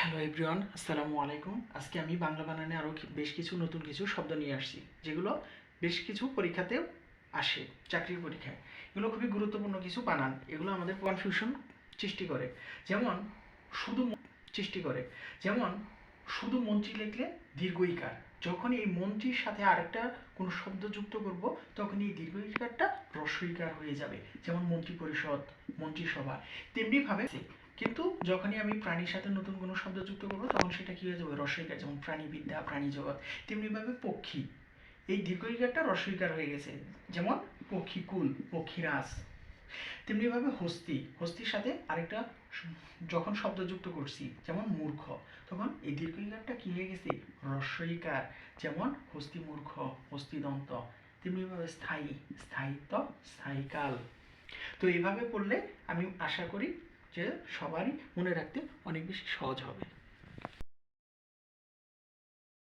Hello everyone, আসসালামু আলাইকুম। আজকে আমি বাংলা বানানে আরও বেশ কিছু নতুন কিছু শব্দ নিয়ে আসছি, যেগুলো বেশ কিছু পরীক্ষাতেও আসে, চাকরির পরীক্ষায়। এগুলো খুবই গুরুত্বপূর্ণ কিছু বানান। এগুলো আমাদের কনফিউশন সৃষ্টি করে। যেমন শুধু সৃষ্টি করে যেমন শুধু মন্ত্রী লিখলে দীর্ঘ ইকার, যখন এই মন্ত্রীর সাথে আরেকটা কোনো শব্দ যুক্ত করব, তখন এই দীর্ঘ ইকারটা হ্রস্ব ইকার হয়ে যাবে। যেমন মন্ত্রী পরিষদ, মন্ত্রিসভা। তেমনিভাবে কিন্তু যখনই আমি প্রাণীর সাথে নতুন কোনো শব্দ যুক্ত করবো, তখন সেটা কী হয়ে যাবে? হ্রস্ব ইকার। যেমন প্রাণীবিদ্যা, প্রাণীজগৎ। তেমনিভাবে পক্ষী, এই দীর্ঘ ইকারটা হ্রস্ব ইকার হয়ে গেছে। যেমন পক্ষীকুল, পক্ষীরাজ। তেমনিভাবে হস্তি, হস্তির সাথে আরেকটা যখন শব্দ যুক্ত করছি, যেমন মূর্খ, তখন এই দীর্ঘ ইকারটা কী হয়ে গেছে? হ্রস্ব ইকার। যেমন হস্তি মূর্খ, হস্তিদন্ত। তেমনিভাবে স্থায়ী, স্থায়িত্ব, স্থায়ীকাল। তো এইভাবে পড়লে আমি আশা করি যে সবারই মনে রাখতে অনেক বেশি সহজ হবে।